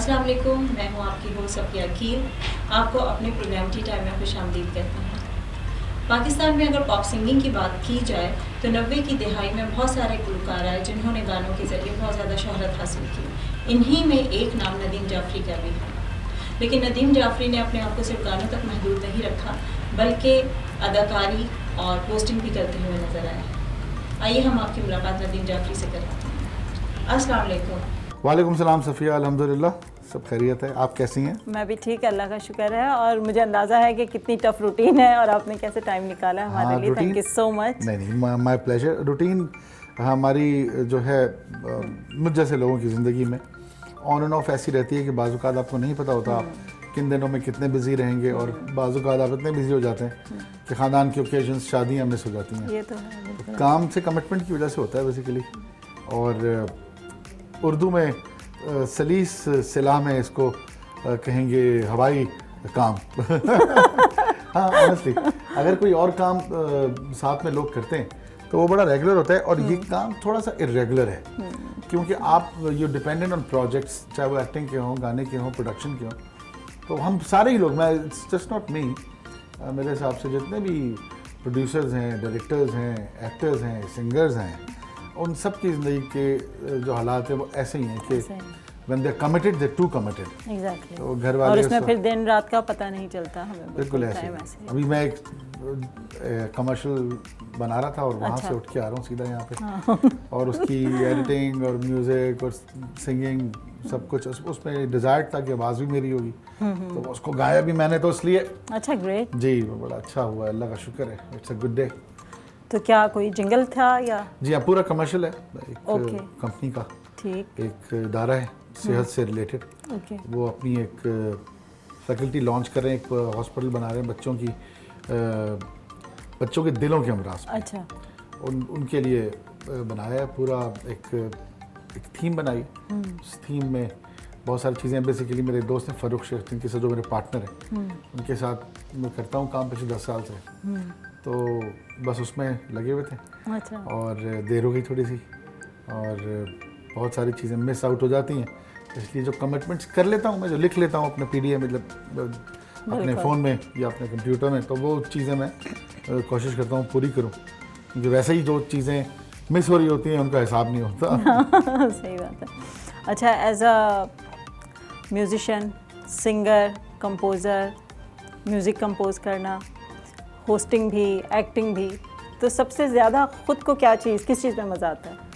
अस्सलाम वालेकुम, मैं हूँ आपकी होस्ट सफिया अकील। आपको अपने प्रोग्राम टी टाइम में खुशामदीद कहती हूँ। पाकिस्तान में अगर पॉप सिंगिंग की बात की जाए तो 90 की दिहाई में बहुत सारे गुलकार आए जिन्होंने गानों के ज़रिए बहुत ज़्यादा शोहरत हासिल की। इन्हीं में एक नाम नदीम जाफ़री का भी है। लेकिन नदीम जाफ़री ने अपने आप को सिर्फ गानों तक महदूद नहीं रखा, बल्कि अदाकारी और पोस्टिंग भी करते हुए नजर आए। आइए हम आपकी मुलाकात नदीम जाफ़री से कराते हैं। अस्सलाम वालेकुम। वालेकुम सलाम सफ़िया, अल्हम्दुलिल्लाह सब खैरियत है। आप कैसी हैं? मैं भी ठीक, अल्लाह का शुक्र है। और मुझे अंदाज़ा है कि कितनी टफ रूटीन है और आपने कैसे टाइम निकाला हमारे लिए। Thank you so much. नहीं, माय प्लेजर। रूटीन हमारी जो है मुझ जैसे लोगों की ज़िंदगी में ऑन एंड ऑफ ऐसी रहती है कि बाज़-औक़ात आपको नहीं पता होता आप किन दिनों में कितने बिज़ी रहेंगे, और बाज़-औक़ात आप इतने बिज़ी हो जाते हैं कि ख़ानदान की ओकेजन्स, शादियाँ मिस हो जाती हैं। ये तो है, काम से कमिटमेंट की वजह से होता है बेसिकली। और उर्दू में सलीस सिला में इसको कहेंगे हवाई काम। हाँ, ऑनेस्टली अगर कोई और काम साथ में लोग करते हैं तो वो बड़ा रेगुलर होता है, और ये काम थोड़ा सा इरेगुलर है क्योंकि आप यू डिपेंडेंट ऑन प्रोजेक्ट्स, चाहे वो एक्टिंग के हों, गाने के हों, प्रोडक्शन के हों। तो हम सारे ही लोग, मैं इट्स जस्ट नॉट मी, मेरे हिसाब से जितने भी प्रोड्यूसर्स हैं, डायरेक्टर्स हैं, एक्टर्स हैं, सिंगर्स हैं, उन सब की ज़िंदगी के जो हालात हैं वो ऐसे ही हैं कि when they're committed, they're too committed। Exactly। तो घर वाले और उसमें फिर दिन रात का पता नहीं चलता हमें। बिल्कुल ऐसे। अभी मैं एक कमर्शियल बना रहा था और वहाँ से उठ के आ रहा हूँ सीधा यहाँ पे। और उसकी एडिटिंग और म्यूज़िक और सिंगिंग सब कुछ उसमें डिज़ायर था कि आवाज़ भी मेरी होगी, तो उसको गाया भी मैंने, तो इसलिए अच्छा, ग्रेट जी, वो बड़ा अच्छा हुआ, अल्लाह का शुक्र है। It's a good day. तो क्या कोई जिंगल था या? जी हाँ, पूरा कमर्शियल है, एक कंपनी का, ठीक, एक इदारा है सेहत से रिलेटेड। वो अपनी एक फैकल्टी लॉन्च कर रहे हैं, एक हॉस्पिटल बना रहे हैं बच्चों की, बच्चों के दिलों के अमराज पे। अच्छा। उनके लिए बनाया है पूरा, एक थीम बनाई। उस थीम में बहुत सारी चीज़ें, बेसिकली मेरे दोस्त हैं फ़ारूक शेख, जिनके साथ जो मेरे पार्टनर हैं, उनके साथ मैं करता हूँ काम पिछले 10 साल से। तो बस उसमें लगे हुए थे। अच्छा। और देर हो गई थोड़ी सी, और बहुत सारी चीज़ें मिस आउट हो जाती हैं, इसलिए जो कमिटमेंट्स कर लेता हूँ मैं, जो लिख लेता हूँ अपने PDF, मतलब अपने फ़ोन में या अपने कंप्यूटर में, तो वो चीज़ें मैं कोशिश करता हूँ पूरी करूँ, क्योंकि वैसे ही जो चीज़ें मिस हो रही होती हैं उनका हिसाब नहीं होता। सही बात है। अच्छा, as a musician, singer, composer, music compose करना, होस्टिंग भी, एक्टिंग भी, तो सबसे ज़्यादा ख़ुद को किस चीज़ में मज़ा आता है?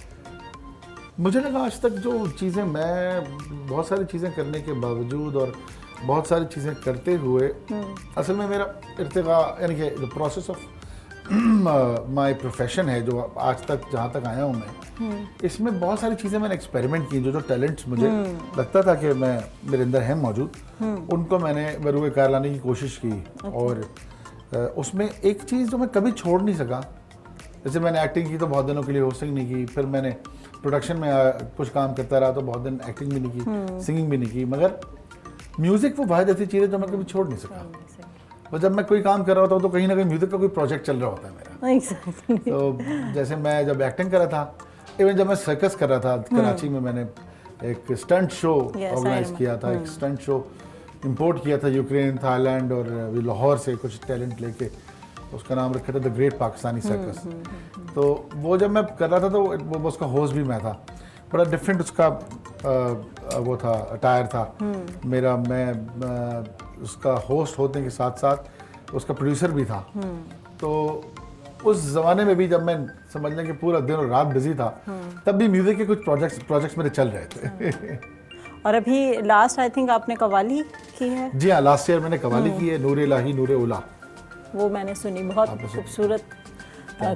मुझे लगा आज तक जो चीज़ें, मैं बहुत सारी चीज़ें करने के बावजूद और बहुत सारी चीज़ें करते हुए, असल में मेरा इर्तिका, यानी कि the process of my profession है, जो आज तक जहाँ तक आया हूँ मैं, इसमें बहुत सारी चीज़ें मैंने एक्सपेरिमेंट की। जो टैलेंट्स मुझे लगता था कि मेरे अंदर है मौजूद, उनको मैंने बरूए कार लाने की कोशिश की। और उसमें एक चीज़ जो मैं कभी छोड़ नहीं सका, जैसे मैंने एक्टिंग की तो बहुत दिनों के लिए, होस्टिंग नहीं की, फिर मैंने प्रोडक्शन में कुछ काम करता रहा तो बहुत दिन एक्टिंग भी नहीं की, सिंगिंग भी नहीं की, मगर म्यूज़िक वो वाहिद ऐसी चीज़ है जो मैं कभी छोड़ नहीं सका। और जब मैं कोई काम कर रहा होता हूँ तो कहीं ना कहीं म्यूज़िक का कोई प्रोजेक्ट चल रहा होता है मेरा। तो जैसे मैं जब एक्टिंग कर रहा था, इवन जब मैं सर्कस कर रहा था कराची में, मैंने एक स्टंट शो ऑर्गेनाइज किया था, एक स्टंट शो इंपोर्ट किया था यूक्रेन, थाईलैंड और लाहौर से कुछ टैलेंट लेके, उसका नाम रखा था द ग्रेट पाकिस्तानी सर्कस। तो वो जब मैं कर रहा था तो वो उसका होस्ट भी मैं था। बड़ा डिफरेंट उसका वो था, अटायर था मेरा। मैं उसका होस्ट होने के साथ साथ उसका प्रोड्यूसर भी था। तो उस ज़माने में भी जब मैं समझ लें कि पूरा दिन और रात बिजी था, तब भी म्यूज़िक के कुछ प्रोजेक्ट्स मेरे चल रहे थे। और अभी लास्ट आई थिंक आपने कवाली की है? जी हाँ, लास्ट ईयर मैंने कवाली की है, नूर इलाही नूर उला। वो मैंने सुनी, बहुत खूबसूरत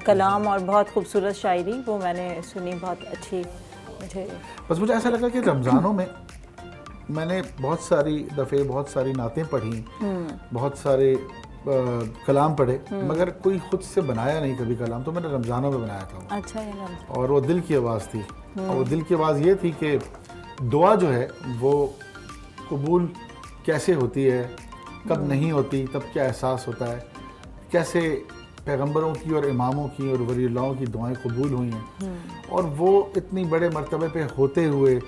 कलाम और बहुत खूबसूरत शायरी, वो मैंने सुनी, बहुत अच्छी। मुझे ऐसा लगा कि रमज़ानों में मैंने बहुत सारी दफ़े बहुत सारी नातें पढ़ी, बहुत सारे कलाम पढ़े, मगर कोई खुद से बनाया नहीं कभी कलाम, तो मैंने रमज़ानों में बनाया था। अच्छा, और वो दिल की आवाज़ थी। और वो दिल की आवाज़ ये थी कि दुआ जो है वो कबूल कैसे होती है, कब नहीं होती, तब क्या एहसास होता है, कैसे पैगंबरों की और इमामों की और वलीउल्लाहों की दुआएं कबूल हुई हैं, और वो इतनी बड़े मर्तबे पे होते हुए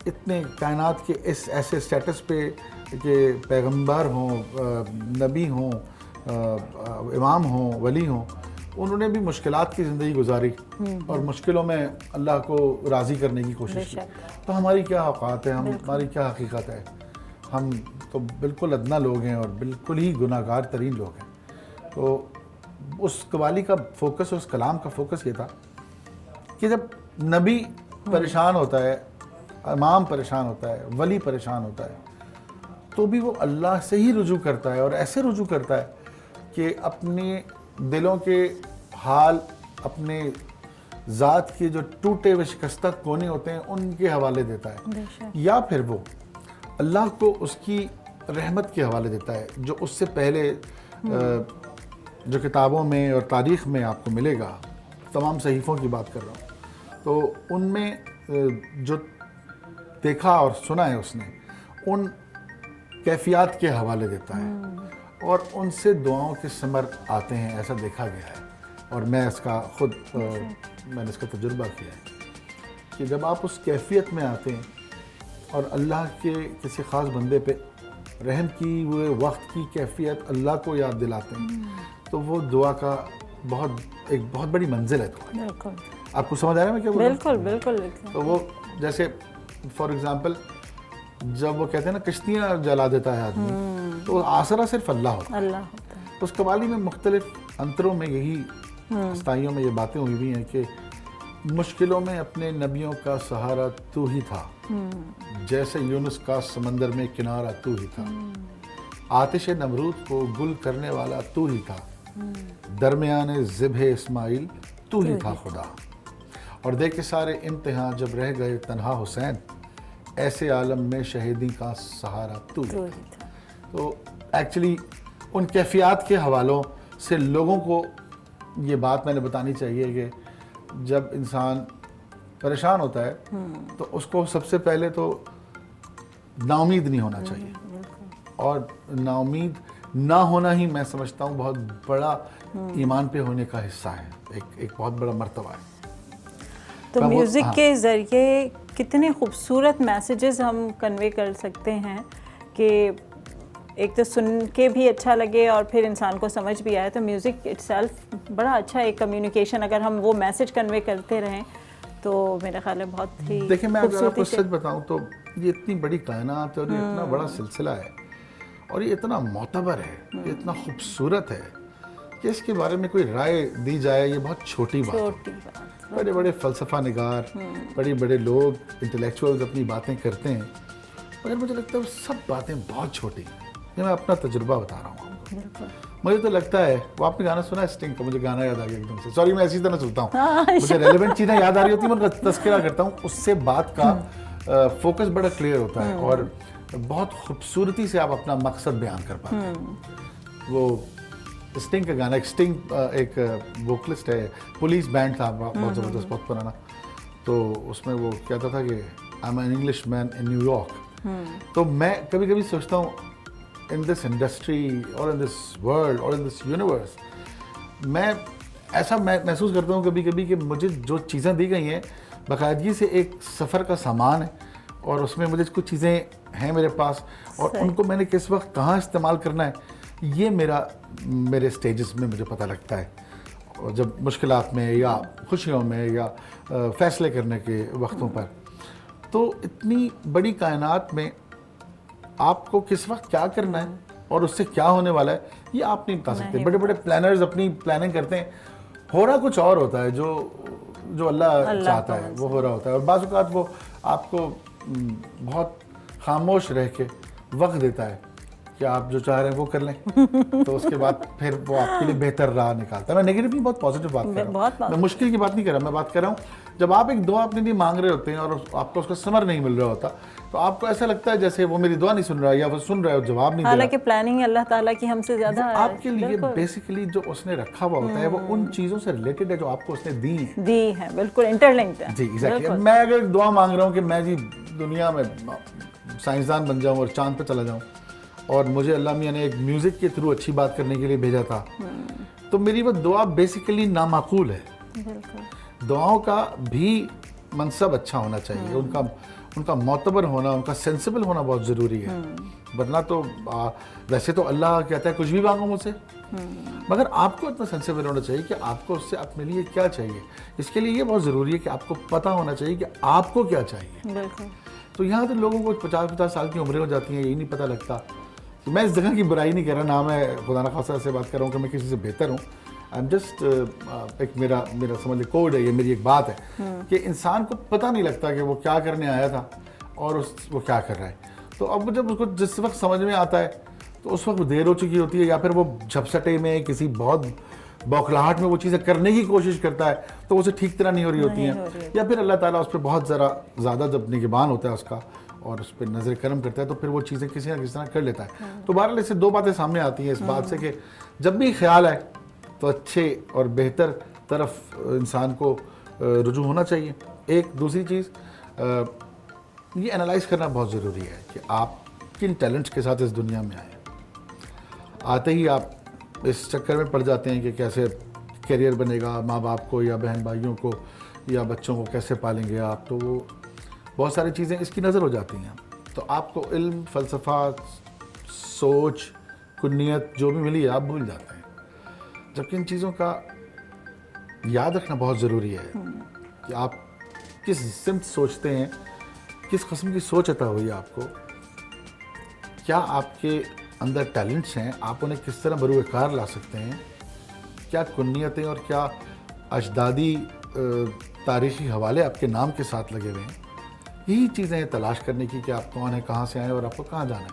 इतने कायनात के इस ऐसे स्टेटस पे कि पैगंबर हों, नबी हों, इमाम हों, वली हों, उन्होंने भी मुश्किलात की ज़िंदगी गुजारी और मुश्किलों में अल्लाह को राज़ी करने की कोशिश की। तो हमारी क्या औकात है, हमारी क्या हकीकत है? हम तो बिल्कुल अदना लोग हैं और बिल्कुल ही गुनाहगार तरीन लोग हैं। तो उस कवाली का फोकस, उस कलाम का फोकस ये था कि जब नबी परेशान होता है, इमाम परेशान होता है, वली परेशान होता है, तो भी वो अल्लाह से ही रुजू करता है और ऐसे रुजू करता है कि अपने दिलों के हाल, अपने ज़ात के जो टूटे व शिकस्ता कोने होते हैं उनके हवाले देता है, या फिर वो अल्लाह को उसकी रहमत के हवाले देता है, जो उससे पहले जो किताबों में और तारीख़ में आपको मिलेगा, तमाम सहीफ़ों की बात कर रहा हूँ, तो उनमें जो देखा और सुना है उसने, उन कैफियत के हवाले देता है और उनसे दुआओं के समर आते हैं, ऐसा देखा गया है। और मैं इसका खुद मैंने इसका तजुर्बा किया है कि जब आप उस कैफियत में आते हैं और अल्लाह के किसी ख़ास बंदे पे रहम की हुए वक्त की कैफियत अल्लाह को याद दिलाते हैं, तो वो दुआ का एक बहुत बड़ी मंजिल है दुआ। बिल्कुल, आपको समझ आ रहा है मैं क्या बोल रहा हूँ? बिल्कुल बिल्कुल बिल्कुल। तो वो जैसे फॉर एग्जांपल जब वो कहते हैं ना कश्तियाँ जला देता है आदमी, तो आसरा सिर्फ अल्लाह होता है। अल्लाह होता है। उस कवाली में मुख्तलिफ अंतरों में यही हस्ताइयों में ये बातें हुई हुई हैं कि मुश्किलों में अपने नबियों का सहारा तू ही था, जैसे यूनुस का समंदर में किनारा तू ही था, आतिश नमरूद को गुल करने वाला तू ही था, दरमियान ज़िब्ह इस्माइल तू ही था खुदा, और देखे सारे इम्तिहान जब रह गए तन्हा हुसैन, ऐसे आलम में शहीदी का सहारा तू ही था। तो एक्चुअली उन कैफियत के हवालों से लोगों को ये बात मैंने बतानी चाहिए कि जब इंसान परेशान होता है तो उसको सबसे पहले तो नाउमीद नहीं होना चाहिए, और नाउमीद ना होना ही मैं समझता हूँ बहुत बड़ा ईमान पे होने का हिस्सा है, एक बहुत बड़ा मर्तबा है। तो म्यूज़िक के ज़रिए कितने खूबसूरत मैसेजेस हम कन्वे कर सकते हैं कि एक तो सुन के भी अच्छा लगे और फिर इंसान को समझ भी आए। तो म्यूज़िक इटसेल्फ बड़ा अच्छा एक कम्युनिकेशन, अगर हम वो मैसेज कन्वे करते रहें तो मेरा ख्याल है बहुत ही। देखिए मैं अगर आपको सच बताऊं तो ये इतनी बड़ी कायनात है और ये इतना बड़ा सिलसिला है और ये इतना मोतबर है, ये इतना खूबसूरत है कि इसके बारे में कोई राय दी जाए ये बहुत छोटी बात है। बड़े बड़े फ़लसफ़ा निगार, बड़े बड़े लोग, इंटेलेक्चुअल्स अपनी बातें करते हैं, मगर मुझे लगता है वो सब बातें बहुत छोटी हैं। ये मैं अपना तजुर्बा बता रहा हूँ आपको। मुझे तो लगता है, वो आपने गाना सुना है स्टिंग का, मुझे गाना याद आ गया एकदम से, सॉरी मैं इसी तरह सुनता हूँ, मुझे रेलेवेंट चीज़ें याद आ रही होती हैं, मैं उनका तस्करा करता हूँ, उससे बात का फोकस बड़ा क्लियर होता है और बहुत खूबसूरती से आप अपना मकसद बयान कर पाते हैं। वो स्टिंग का गाना, एक वोकलिस्ट है, पुलिस बैंड था बहुत ज़बरदस्त, बहुत पुराना, तो उसमें वो कहता था कि I am an English man in New York. तो मैं कभी कभी सोचता हूँ इन दिस इंडस्ट्री और इन दिस वर्ल्ड और इन दिस यूनिवर्स, मैं ऐसा महसूस करता हूँ कभी कभी कि मुझे जो चीज़ें दी गई हैं बाकायदगी से एक सफ़र का सामान है और उसमें मुझे कुछ चीज़ें हैं मेरे पास और उनको मैंने किस वक्त कहाँ इस्तेमाल करना है, ये मेरे स्टेजेस में मुझे पता लगता है। और जब मुश्किलात में या खुशियों में या फ़ैसले करने के वक्तों पर, तो इतनी बड़ी कायनात में आपको किस वक्त क्या करना है और उससे क्या होने वाला है ये आप नहीं बता सकते। बड़े बड़े प्लानर्स अपनी प्लानिंग करते हैं, हो रहा कुछ और होता है, जो अल्लाह चाहता है वो हो रहा होता है, और बाज़ औक़ात वो आपको बहुत खामोश रह के वक्त देता है कि आप जो चाह रहे हैं वो कर लें, तो उसके बाद फिर वो आपके लिए बेहतर राह निकालता है। मैं नेगेटिव नहीं, बहुत पॉजिटिव बात कर रहा हूँ, मैं मुश्किल की बात नहीं कर रहा, मैं बात कर रहा हूँ जब आप एक दुआ अपने लिए मांग रहे होते हैं और आपको उसका समर नहीं मिल रहा होता, तो आपको ऐसा लगता है जैसे वो मेरी दुआ नहीं सुन रहा है या वो सुन रहा है और जवाब नहीं दे रहा। हालांकि प्लानिंग अल्लाह ताला की हमसे ज़्यादा है। आपके लिए बेसिकली जो उसने रखा हुआ होता है वो उन चीज़ों से रिलेटेड है जो आपको उसने दी है, बिल्कुल इंटरलिंक्ड है। जी एग्जैक्टली। मैं अगर दुआ मांग रहा हूँ कि मैं जी दुनिया में साइंसदान बन जाऊँ और चांद पर चला जाऊँ, और मुझे अल्लाह मियाँ ने एक म्यूज़िक के थ्रू अच्छी बात करने के लिए भेजा था, तो मेरी वो दुआ बेसिकली नामाकूल है। दुआओं का भी मनसब अच्छा होना चाहिए, उनका मोतबर होना, उनका सेंसिबल होना बहुत ज़रूरी है। वरना तो वैसे तो अल्लाह कहता है कुछ भी मांगो मुझसे, मगर आपको इतना सेंसिबल होना चाहिए कि आपको उससे अपने लिए क्या चाहिए। इसके लिए ये बहुत ज़रूरी है कि आपको पता होना चाहिए कि आपको क्या चाहिए। बिल्कुल। तो यहाँ तो लोगों को 50-50 साल की उम्रें हो जाती हैं, यही नहीं पता लगता। तो मैं इस जगह की बुराई नहीं कर रहा, ना मैं खुदा ना खासा ऐसे बात कर रहा हूँ कि मैं किसी से बेहतर हूँ। आई एम जस्ट एक मेरा समझ लीजिए कोड है, ये मेरी एक बात है कि इंसान को पता नहीं लगता कि वो क्या करने आया था और वो क्या कर रहा है। तो अब जब उसको जिस वक्त समझ में आता है तो उस वक्त देर हो चुकी होती है, या फिर वो झपसटे में किसी बहुत बौखलाहट में वो चीज़ें करने की कोशिश करता है तो उसे ठीक तरह नहीं हो रही होती हैं, या फिर अल्लाह ताला उस पर बहुत ज़्यादा जब निगहबान होता है उसका और उस पर नज़र करम करता है तो फिर वो चीज़ें किसी ना किसी तरह कर लेता है। तो बहरहाल इससे दो बातें सामने आती हैं इस बात से कि जब भी ख्याल आए तो अच्छे और बेहतर तरफ इंसान को रुजू होना चाहिए। एक दूसरी चीज़ ये एनालाइज करना बहुत ज़रूरी है कि आप किन टैलेंट्स के साथ इस दुनिया में आए। आते ही आप इस चक्कर में पड़ जाते हैं कि कैसे करियर बनेगा, माँ बाप को या बहन भाइयों को या बच्चों को कैसे पालेंगे आप, तो वो बहुत सारी चीज़ें इसकी नज़र हो जाती हैं। तो आपको इल्म, फ़लसफ़ा, सोच, कुन्नियत जो भी मिली है आप भूल जाते हैं। जबकि इन चीज़ों का याद रखना बहुत ज़रूरी है कि आप किस सिमत सोचते हैं, किस किस्म की सोच अता हुई है आपको, क्या आपके अंदर टैलेंट्स हैं, आप उन्हें किस तरह बरूकार ला सकते हैं, क्या कुन्नियतें और क्या अजदादी तारीख़ी हवाले आपके नाम के साथ लगे हुए हैं। यही चीज़ें तलाश करने की कि आप कौन है, कहाँ से आए और आपको कहाँ जाना है।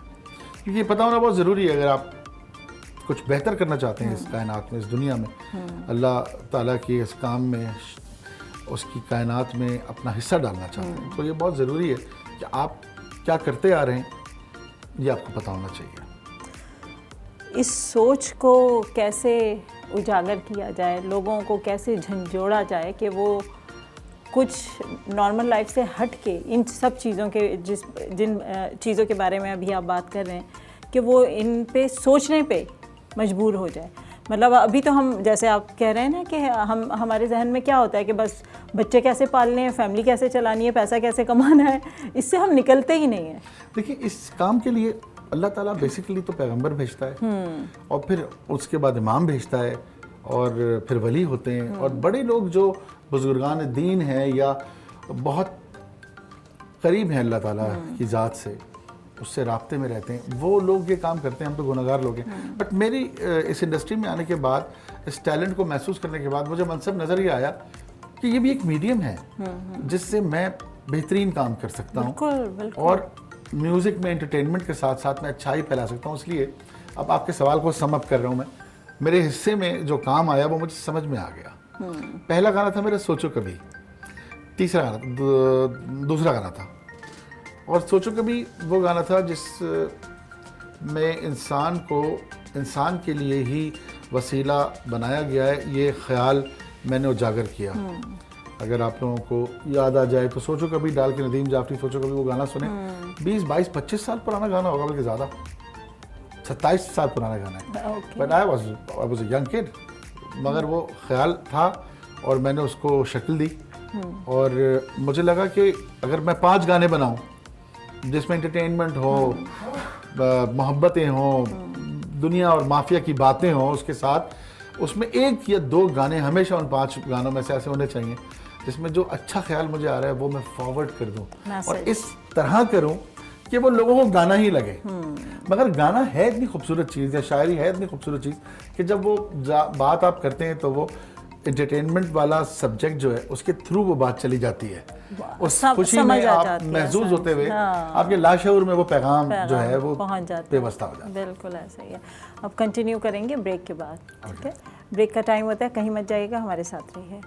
क्योंकि ये पता होना बहुत ज़रूरी है अगर आप कुछ बेहतर करना चाहते हैं इस कायनात में, इस दुनिया में, अल्लाह ताला की इस काम में, उसकी कायनात में अपना हिस्सा डालना चाहते हैं। तो ये बहुत ज़रूरी है कि आप क्या करते आ रहे हैं ये आपको पता होना चाहिए। इस सोच को कैसे उजागर किया जाए, लोगों को कैसे झंझोड़ा जाए कि वो कुछ नॉर्मल लाइफ से हट के इन सब चीज़ों के जिन चीज़ों के बारे में अभी आप बात कर रहे हैं कि वो इन पे सोचने पे मजबूर हो जाए। मतलब अभी तो हम जैसे आप कह रहे हैं ना कि हमारे जहन में क्या होता है कि बस बच्चे कैसे पालने हैं, फैमिली कैसे चलानी है, पैसा कैसे कमाना है, इससे हम निकलते ही नहीं हैं। देखिए इस काम के लिए अल्लाह ताला बेसिकली तो पैगंबर भेजता है और फिर उसके बाद इमाम भेजता है और फिर वली होते हैं और बड़े लोग जो बुजुर्गान दीन हैं या बहुत करीब हैं अल्लाह ताला की ज़ात से, उससे राब्ते में रहते हैं, वो लोग ये काम करते हैं। हम तो गुनहगार लोग हैं। बट मेरी इस इंडस्ट्री में आने के बाद, इस टैलेंट को महसूस करने के बाद मुझे मनसब नज़र ये आया कि ये भी एक मीडियम है जिससे मैं बेहतरीन काम कर सकता हूँ और म्यूज़िक में एंटरटेनमेंट के साथ साथ मैं अच्छाई फैला सकता हूँ। इसलिए अब आपके सवाल को सम अप कर रहा हूँ मैं। मेरे हिस्से में जो काम आया वो मुझे समझ में आ गया। पहला गाना था मेरा सोचो कभी, दूसरा गाना था और सोचो कभी वो गाना था जिस में इंसान के लिए ही वसीला बनाया गया है, ये ख्याल मैंने उजागर किया। अगर आप लोगों को याद आ जाए तो सोचो कभी डाल के नदीम जाफरी सोचो कभी वो गाना सुने। 20, 22, 25 साल पुराना गाना होगा, बल्कि ज़्यादा 27 साल पुराना गाना है। But I was a young kid, मगर वो ख्याल था और मैंने उसको शक्ल दी और मुझे लगा कि अगर मैं 5 गाने बनाऊं जिसमें एंटरटेनमेंट हो, मोहब्बतें हों, दुनिया और माफिया की बातें हों, उसके साथ उसमें 1 या 2 गाने हमेशा उन 5 गानों में से ऐसे होने चाहिए जिसमें जो अच्छा ख्याल मुझे आ रहा है वो मैं फॉरवर्ड कर दूं और इस तरह करूं कि वो लोगों को गाना ही लगे। मगर गाना है इतनी खूबसूरत चीज़ या शायरी है इतनी खूबसूरत चीज़ कि जब वो बात आप करते हैं तो वो एंटरटेनमेंट वाला सब्जेक्ट जो है उसके थ्रू वो बात चली जाती है। उस खुशी में आप महसूस होते हुए आपके लाशऊर में वो पैगाम जो है वो पहुंच जाता बेवस्ता हो जाता है। बिल्कुल ऐसा ही है। अब कंटिन्यू करेंगे ब्रेक के बाद। ठीक है, ब्रेक का टाइम होता है, कहीं मत जाइएगा, हमारे साथ रहिए।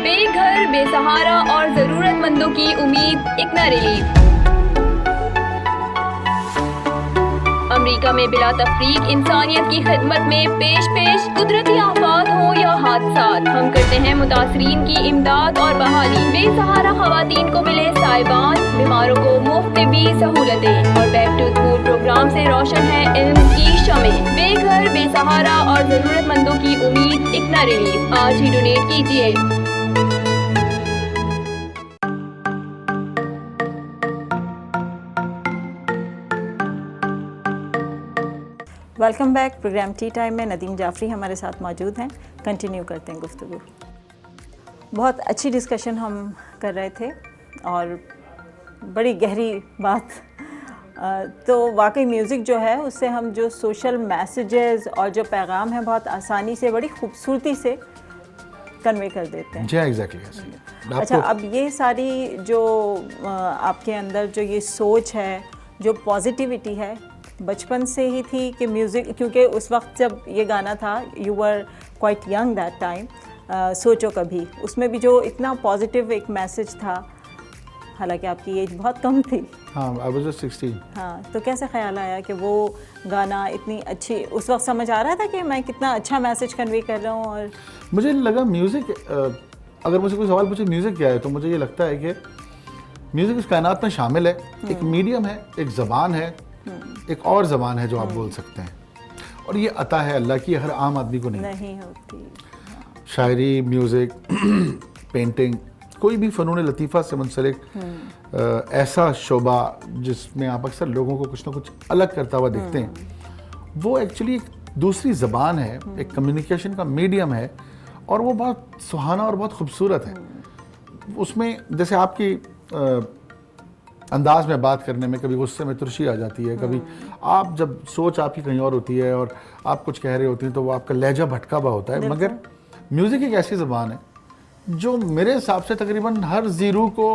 बेघर, बेसहारा और जरूरतमंदों की उम्मीद इक्ना रिलीफ। अमेरिका में बिला तफरीक इंसानियत की खिदमत में पेश कुदरती आफात हो या हादसात, हम करते हैं मुतासरीन की इमदाद और बहाली। बेसहारा खवातीन को मिले साइबान, बीमारों को मुफ्त भी सहूलतें और back to school program program से रोशन है इल्म की शमें। बेघर, बेसहारा और जरूरतमंदों की उम्मीद, इतना रिलीफ। आज ही डोनेट कीजिए। Welcome back. Program tea time में नदीम जाफरी हमारे साथ मौजूद हैं। कंटिन्यू करते हैं गुफ्तगू। बहुत अच्छी डिस्कशन हम कर रहे थे और बड़ी गहरी बात। तो वाकई म्यूज़िक जो है उससे हम जो सोशल मैसेजेस और जो पैगाम है बहुत आसानी से, बड़ी खूबसूरती से कन्वे कर देते हैं। जी एग्जैक्टली। अच्छा, अब ये सारी जो आपके अंदर जो ये सोच है, जो पॉजिटिविटी है, बचपन से ही थी कि म्यूज़िक, क्योंकि उस वक्त जब ये गाना था you were quite young that time, सोचो कभी, उसमें भी जो इतना पॉजिटिव एक मैसेज था, हालांकि आपकी एज बहुत कम थी। हाँ, आई वाज जस्ट 16। हाँ, तो कैसे ख्याल आया कि वो गाना इतनी अच्छी, उस वक्त समझ आ रहा था कि मैं कितना अच्छा मैसेज कन्वे कर रहा हूँ? और मुझे लगा म्यूज़िक, अगर मुझे कोई सवाल पूछे म्यूज़िक क्या है, तो मुझे ये लगता है कि म्यूज़िक इस कायनात में शामिल है, एक मीडियम है, एक ज़बान है, एक और ज़बान है जो आप बोल सकते हैं, और ये अता है अल्लाह की, हर आम आदमी को नहीं होती। शायरी, म्यूज़िक, पेंटिंग, कोई भी फ़नून लतीफ़ा से मुंसलिक ऐसा शोबा जिसमें आप अक्सर लोगों को कुछ ना कुछ अलग करता हुआ देखते हैं, वो एक्चुअली एक दूसरी ज़बान है, एक कम्युनिकेशन का मीडियम है, और वो बहुत सुहाना और बहुत खूबसूरत है। उसमें जैसे आपकी अंदाज में बात करने में कभी गुस्से में तुरशी आ जाती है, कभी आप जब सोच आपकी कहीं और होती है और आप कुछ कह रहे होती हैं तो वो आपका लहजा भटका हुआ होता है। मगर म्यूज़िक एक ऐसी ज़बान है जो मेरे हिसाब से तकरीबन हर ज़ीरू को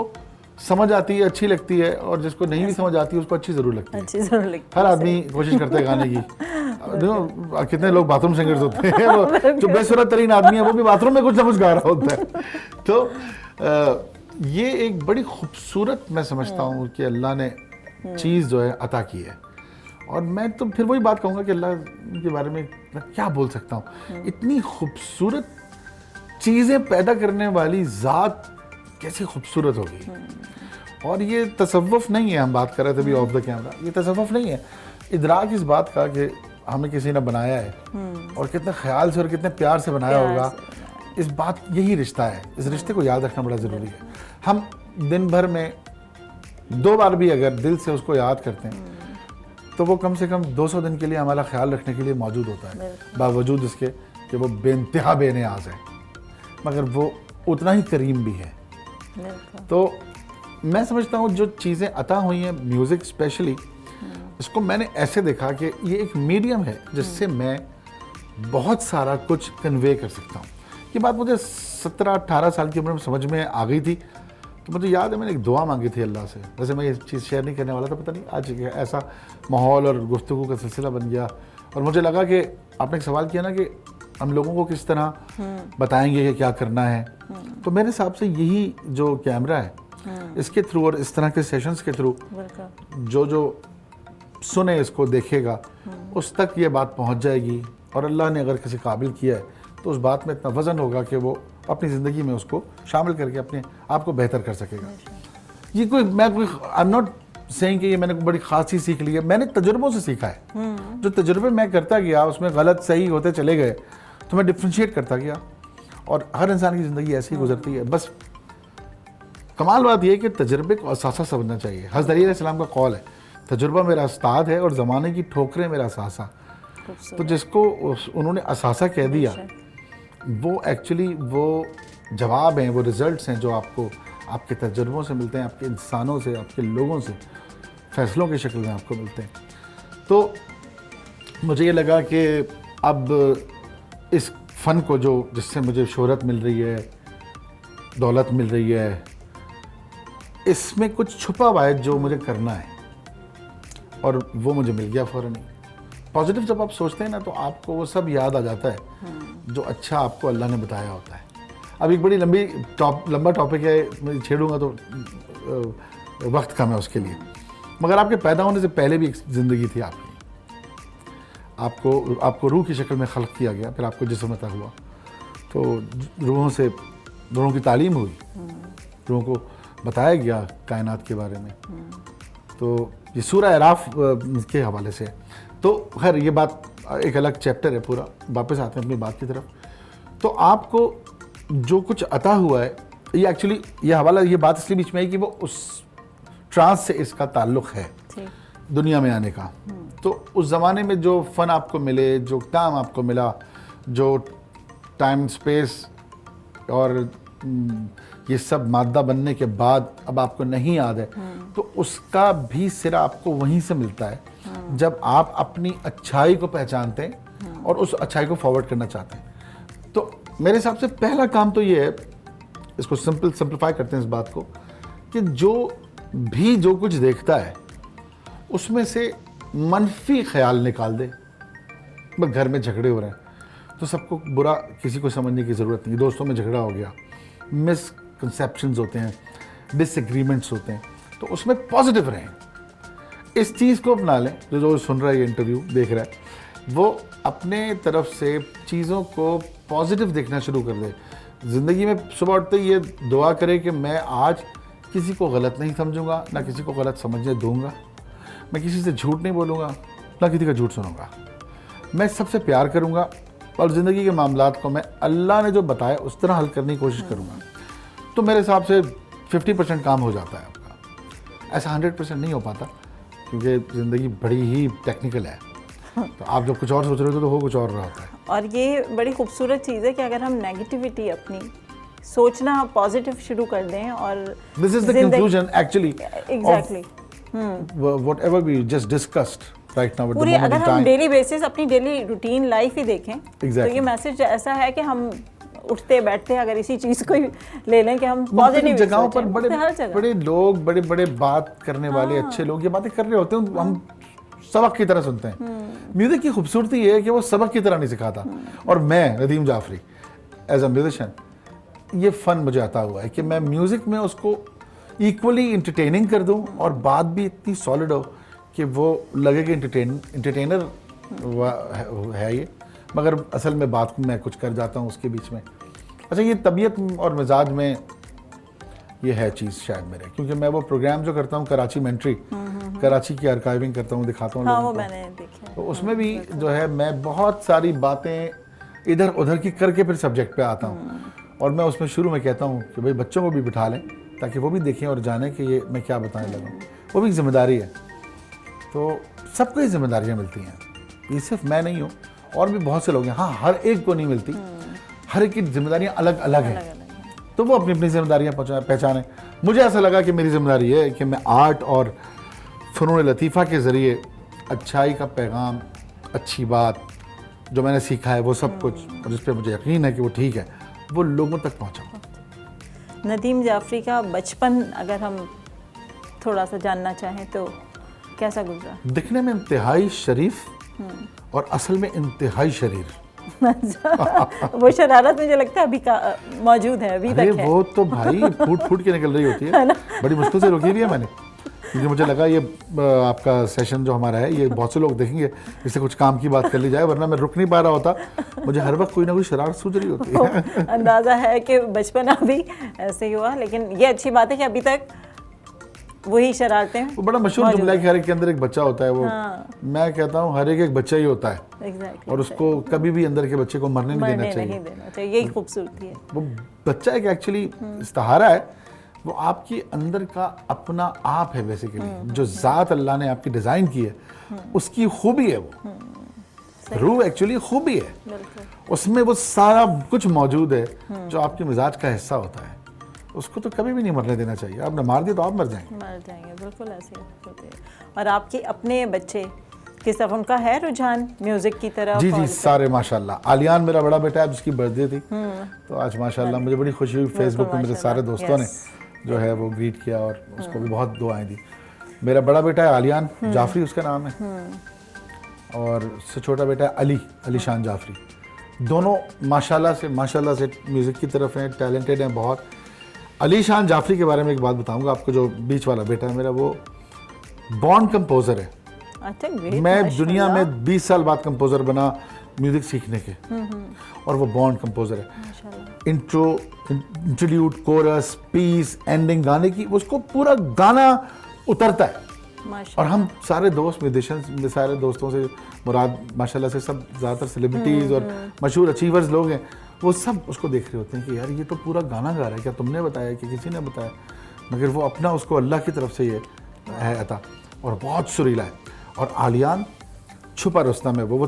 समझ आती है, अच्छी लगती है, और जिसको नहीं भी समझ आती है उसको अच्छी ज़रूर लगती है। हर आदमी कोशिश करता है गाने की। कितने लोग बाथरूम सिंगर्स होते हैं, वो जो बेसुरत तरीन आदमी है वो भी बाथरूम में कुछ ना कुछ गा रहा होता है। तो ये एक बड़ी खूबसूरत, मैं समझता हूँ कि अल्लाह ने चीज़ जो है अता की है। और मैं तो फिर वही बात कहूँगा कि अल्लाह के बारे में मैं क्या बोल सकता हूँ, इतनी खूबसूरत चीज़ें पैदा करने वाली ज़ात कैसी खूबसूरत होगी। और ये तसव्वुफ़ नहीं है, हम बात कर रहे थे अभी ऑफ द कैमरा, ये तसव्वुफ़ नहीं है, इदराक इस बात का कि हमें किसी ने बनाया है और कितने ख्याल से और कितने प्यार से बनाया होगा, इस बात, यही रिश्ता है। इस रिश्ते को याद रखना बड़ा ज़रूरी है। हम दिन भर में 2 बार भी अगर दिल से उसको याद करते हैं तो वो कम से कम 200 दिन के लिए हमारा ख्याल रखने के लिए मौजूद होता है, बावजूद इसके कि वो बेइंतहा बेनियाज है, मगर वो उतना ही करीम भी है। तो मैं समझता हूँ जो चीज़ें अता हुई हैं, म्यूज़िक स्पेशली, इसको मैंने ऐसे देखा कि ये एक मीडियम है जिससे मैं बहुत सारा कुछ कन्वे कर सकता हूँ। ये बात मुझे 17-18 साल की उम्र में समझ में आ गई थी। तो मुझे याद है मैंने एक दुआ मांगी थी अल्लाह से, वैसे मैं ये चीज़ शेयर नहीं करने वाला था, पता नहीं आज ऐसा माहौल और गुफ्तगू का सिलसिला बन गया, और मुझे लगा कि आपने एक सवाल किया ना कि हम लोगों को किस तरह बताएंगे कि क्या करना है, तो मेरे हिसाब से यही जो कैमरा है इसके थ्रू और इस तरह के सेशंस के थ्रू जो सुने, इसको देखेगा, उस तक ये बात पहुंच जाएगी, और अल्लाह ने अगर किसी काबिल किया है तो उस बात में इतना वज़न होगा कि वो अपनी ज़िंदगी में उसको शामिल करके अपने आप को बेहतर कर सकेगा। ये कोई आई एम नॉट सेइंग कि ये मैंने बड़ी ख़ास चीज़ सीख ली है, मैंने तजुर्बों से सीखा है। जो तजुर्बे मैं करता गया उसमें गलत सही होते चले गए तो मैं डिफ्रेंशिएट करता गया, और हर इंसान की ज़िंदगी ऐसी ही गुजरती है। बस कमाल बात यह है कि तजुर्बे को असासा समझना चाहिए। हज़रत अली अलैहिस्सलाम का कौल है, तजुर्बा मेरा उस्ताद है और ज़माने की ठोकरें मेरा असासा। तो जिसको उन्होंने असासा कह दिया, वो एक्चुअली वो जवाब हैं, वो रिज़ल्ट्स हैं जो आपको आपके तजुर्बों से मिलते हैं, आपके इंसानों से, आपके लोगों से, फ़ैसलों की शक्ल में आपको मिलते हैं। तो मुझे ये लगा कि अब इस फ़न को जो जिससे मुझे शोहरत मिल रही है, दौलत मिल रही है, इसमें कुछ छुपा हुआ है जो मुझे करना है, और वो मुझे मिल गया फ़ौरन ही। पॉजिटिव जब आप सोचते हैं ना तो आपको वो सब याद आ जाता है जो अच्छा आपको अल्लाह ने बताया होता है। अब एक बड़ी लंबा टॉपिक है, मैं छेड़ूंगा तो वक्त कम है उसके लिए, मगर आपके पैदा होने से पहले भी एक ज़िंदगी थी आपकी। आपको रूह की शक्ल में खल्क किया गया, फिर आपको जिस्म अता हुआ, तो रूहों की तालीम हुई, रूहों को बताया गया कायनात के बारे में, तो ये सूरह अराफ के हवाले से है। तो खैर ये बात एक अलग चैप्टर है पूरा, वापस आते हैं अपनी बात की तरफ। तो आपको जो कुछ अता हुआ है, ये एक्चुअली ये हवाला, ये बात इसलिए बीच में है कि वो उस ट्रांस से इसका ताल्लुक़ है दुनिया में आने का। तो उस ज़माने में जो फ़न आपको मिले, जो काम आपको मिला, जो टाइम स्पेस और ये सब मादा बनने के बाद अब आपको नहीं याद है, तो उसका भी सिरा आपको वहीं से मिलता है जब आप अपनी अच्छाई को पहचानते हैं और उस अच्छाई को फॉरवर्ड करना चाहते हैं। तो मेरे हिसाब से पहला काम तो ये है, इसको सिंप्लीफाई करते हैं इस बात को, कि जो कुछ देखता है उसमें से मनफी ख्याल निकाल दे। बस घर में झगड़े हो रहे हैं तो सबको बुरा किसी को समझने की ज़रूरत नहीं। दोस्तों में झगड़ा हो गया, मिसकंसेप्शंस होते हैं, डिसएग्रीमेंट्स होते हैं, तो उसमें पॉजिटिव रहें। इस चीज़ को अपना लें। जो सुन रहा है, ये इंटरव्यू देख रहा है, वो अपने तरफ से चीज़ों को पॉजिटिव देखना शुरू कर दे। ज़िंदगी में सुबह उठते ही ये दुआ करे कि मैं आज किसी को गलत नहीं समझूंगा, ना किसी को गलत समझने दूंगा, मैं किसी से झूठ नहीं बोलूँगा, ना किसी का झूठ सुनूंगा, मैं सबसे प्यार करूँगा और ज़िंदगी के मामलात को मैं अल्लाह ने जो बताया उस तरह हल करने की कोशिश करूँगा। तो मेरे हिसाब से 50% काम हो जाता है आपका। ऐसा 100% नहीं हो पाता क्योंकि ज़िंदगी बड़ी ही टेक्निकल है। तो आप जब कुछ और सोच रहे होते तो हो कुछ और रहा होता है। और ये बड़ी खूबसूरत चीज़ है कि अगर हम नेगेटिविटी अपनी सोचना पॉजिटिव शुरू कर दें और this is the conclusion actually exactly whatever we just discussed right now at the पूरी, मोमेंट अगर इन हम टाइम। डेली बेसिस अपनी डेली रूटीन लाइफ ही देखें तो ये मैसेज ऐसा है कि हम उठते बैठते अगर इसी चीज़ को ही ले लें कि हम पॉजिटिव जगहों पर बड़े हर जगह बड़े लोग, बड़े बड़े बात करने वाले अच्छे लोग ये बातें कर रहे होते हैं, हम सबक की तरह सुनते हैं। म्यूजिक की खूबसूरती ये है कि वो सबक की तरह नहीं सिखाता। और मैं Nadeem Jafri as a musician, ये फ़न मुझे आता हुआ है कि मैं म्यूज़िक में उसको इक्वली इंटरटेनिंग कर दूं और बात भी इतनी सॉलिड हो कि वो लगे कि इंटरटेनर है ये, मगर असल में बात मैं कुछ कर जाता हूँ उसके बीच में। अच्छा, ये तबीयत और मिजाज में ये है चीज़ शायद मेरे, क्योंकि मैं वो प्रोग्राम जो करता हूँ कराची मेंट्री, कराची की आर्काइविंग करता हूँ, दिखाता हूँ हाँ, लोगों वो को। मैंने देखा है। तो उसमें भी जो है मैं बहुत सारी बातें इधर उधर की करके फिर सब्जेक्ट पे आता हूँ। और मैं उसमें शुरू में कहता हूँ कि भाई बच्चों को भी बिठा लें ताकि वो भी देखें और जानें कि ये मैं क्या बताने लगा हूँ। वो भी जिम्मेदारी है। तो सबको ये जिम्मेदारियाँ मिलती हैं, ये सिर्फ मैं नहीं हूँ, और भी बहुत से लोग हैं। हाँ, हर एक को नहीं मिलती, हर एक की जिम्मेदारियाँ अलग अलग हैं, तो वो अपनी अपनी जिम्मेदारियाँ पहचानें। मुझे ऐसा लगा कि मेरी जिम्मेदारी है कि मैं आर्ट और फ़नून लतीफ़ा के ज़रिए अच्छाई का पैगाम, अच्छी बात जो मैंने सीखा है वो सब कुछ, और जिस पर मुझे यकीन है कि वो ठीक है, वो लोगों तक पहुँचाऊँ। नदीम जाफरी का बचपन अगर हम थोड़ा सा जानना चाहें तो कैसा गुजरा? दिखने में इंतहाई शरीफ और असल में इंतहाई शरीर। वो शरारत मुझे लगता है अभी का मौजूद है, अभी अरे तक है। वो तो भाई फूट के निकल रही होती है, बड़ी मुश्किल से रोकी भी है मैंने, क्योंकि मुझे लगा ये आपका सेशन जो हमारा है ये बहुत से लोग देखेंगे, इससे कुछ काम की बात कर ली जाए, वरना मैं रुक नहीं पा रहा होता। मुझे हर वक्त कोई ना कोई शरारत सूझ रही होती है। अंदाज़ा है कि बचपन अभी ऐसे ही हुआ, लेकिन ये अच्छी बात है कि अभी तक वही शरारतें। वो बड़ा मशहूर जुमला है कि हर एक के अंदर एक बच्चा होता है। वो हाँ। मैं कहता हूँ हर एक बच्चा ही होता है, Exactly, और उसको कभी भी अंदर के बच्चे को मरने नहीं देना चाहिए। नहीं देना चाहिए, यही खूबसूरती है। वो बच्चा एक एक्चुअली इस्तिहारा है, वो आपके अंदर का अपना आप है बेसिकली, जो ज़ात अल्लाह ने आपकी डिज़ाइन की है उसकी खूबी है। वो रूह एक्चुअली खूबी है, उसमें वो सारा कुछ मौजूद है जो आपके मिजाज का हिस्सा होता है। उसको तो कभी भी नहीं मरने देना चाहिए। आपने मार दिया तो आप मर जाएंगे। मर जाएंगे, बिल्कुल ऐसे होते हैं। और आपके अपने बच्चे किस तरफ उनका है रुझान म्यूजिक की तरफ? जी जी, सारे माशाल्लाह। आलियान मेरा बड़ा बेटा है, जिसकी बर्थडे थी, तो आज माशाल्लाह मुझे बड़ी खुशी हुई। फेसबुक पे मेरे सारे दोस्तों ने जो है वो ग्रीट किया और उसको भी बहुत दुआएं दी। मेरा बड़ा बेटा है आलियान जाफरी, उसका नाम है, और उससे छोटा बेटा है अली शान जाफरी। दोनों माशाल्लाह से म्यूज़िक की तरफ हैं, टैलेंटेड हैं बहुत। अली शान जाफरी के बारे में एक बात बताऊंगा आपको, जो बीच वाला बेटा है मेरा, वो बॉर्न कंपोज़र है। अच्छा, मैं दुनिया में 20 साल बाद कंपोज़र बना म्यूज़िक सीखने के, और वो बॉर्न कंपोज़र है। इंट्रोल्यूड, कोरस, पीस, एंडिंग गाने की, उसको पूरा गाना उतरता है। माशाल्लाह। और हम सारे दोस्त म्यूजिशियंस में सारे दोस्तों से मुराद माशाल्लाह से सब ज़्यादातर सेलिब्रिटीज़ और मशहूर अचीवर्स लोग हैं, वो सब उसको देख रहे होते हैं कि यार ये तो पूरा गाना गा रहा है, क्या तुमने बताया कि किसी ने बताया, मगर वो अपना उसको अल्लाह की तरफ से ये है अता, और बहुत सुरीला है। और आलियान छुपा रुस्तम है, वो